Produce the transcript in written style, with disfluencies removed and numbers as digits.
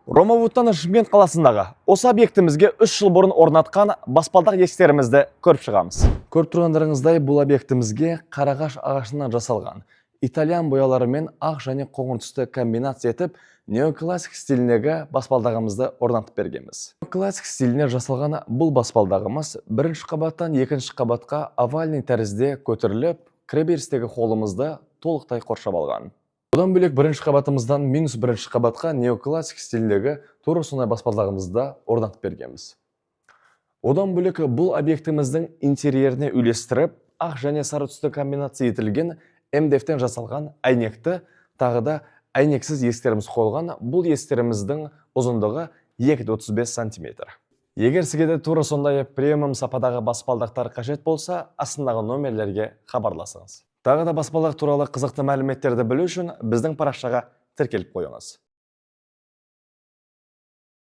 Ромавуттан Шымкент қаласындағы осы объектімізге 3 жыл бұрын орнатқан баспалдақ есіктерімізді көріп шығамыз. Көріп тұрғандарыңыздай бұл объектімізге қарағаш ағашынан жасалған итальян бояларымен ақ және қоңыр түсті комбинация етіп, неоклассик стиліндегі баспалдағымызды орнатып бергенбіз. Неоклассик стиліне жасалған бұл баспалдағымыз бірінші қабаттан екінші қабатқа овальный тәрізде көтеріліп, кіреберістегі холлымызды толықтай қоршап алған. Одан бөлек бірінші қабатымыздан минус бірінші қабатқа неоклассик стиліндегі тура сондай баспалдағымызды орнатып бергенбіз. Одан бөлек бұл объектіміздің интерьеріне үйлестіріп, ақ және сары түсті комбинация етілген МДФ-тен жасалған әйнекті, тағы да әйнексіз есіктеріміз қойылған. Бұл есіктеріміздің ұзындығы 235 см. Егер сізге де тура сондай премиум сападағы баспалдақтар қажет болса, астындағы номерлерге хабарласыңыз. Тағы да баспалдақ туралы қызықты мәліметтерді білу үшін біздің парақшаға тіркеліп қойыңыз.